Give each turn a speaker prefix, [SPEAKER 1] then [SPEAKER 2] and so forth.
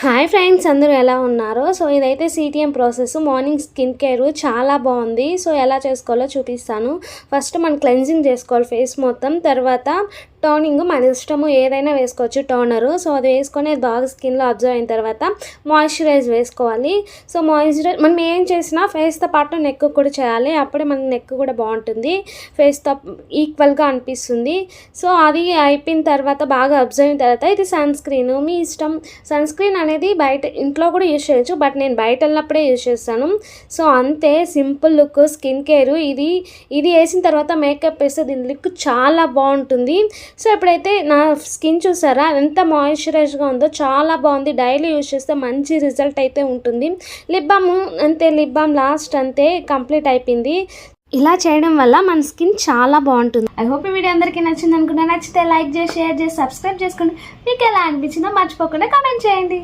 [SPEAKER 1] Hi friends, అందరూ ఎలా ఉన్నారు? సో ఇదైతే CTM process morning skin care చాలా బాగుంది. సో ఎలా చేసుకోవాలో చూపిస్తాను. ఫస్ట్ మనం క్లెన్జింగ్ చేసుకోవాలి ఫేస్ మొత్తం. తర్వాత టోనింగ్ మన ఇష్టము, ఏదైనా వేసుకోవచ్చు టోనరు. సో అది వేసుకొని బాగా స్కిన్లో అబ్జర్వ్ అయిన తర్వాత మాయిశ్చరైజ్ వేసుకోవాలి. సో మాయిశ్చరైజ్ మనం ఏం చేసినా ఫేస్తో పాటు నెక్ కూడా చేయాలి. అప్పుడే మన నెక్ కూడా బాగుంటుంది, ఫేస్తో ఈక్వల్గా అనిపిస్తుంది. సో అది అయిపోయిన తర్వాత బాగా అబ్జర్వ్ అయిన తర్వాత ఇది సన్ స్క్రీన్, మీ ఇష్టం. సన్ స్క్రీన్ అనేది బయట ఇంట్లో కూడా యూజ్ చేయొచ్చు, బట్ నేను బయట వెళ్ళినప్పుడే యూజ్ చేస్తాను. సో అంతే, సింపుల్ లుక్ స్కిన్ కేర్. ఇది వేసిన తర్వాత మేకప్ వేస్తే దీని లుక్ చాలా బాగుంటుంది. సో ఇప్పుడైతే నా స్కిన్ చూసారా ఎంత మాయిశ్చరైజ్గా ఉందో, చాలా బాగుంది. డైలీ యూజ్ చేస్తే మంచి రిజల్ట్ అయితే ఉంటుంది. లిప్ బామ్ అంతే, లిప్ బామ్ లాస్ట్ అంతే కంప్లీట్ అయిపోయింది. ఇలా చేయడం వల్ల మన స్కిన్ చాలా బాగుంటుంది. ఐ హోప్ ఈ వీడియో అందరికీ నచ్చింది అనుకుంటా. నచ్చితే లైక్ చేసి, షేర్ చేసి, సబ్స్క్రైబ్ చేసుకోండి. మీకు ఎలా అనిపించిందో మర్చిపోకుండా కామెంట్ చేయండి.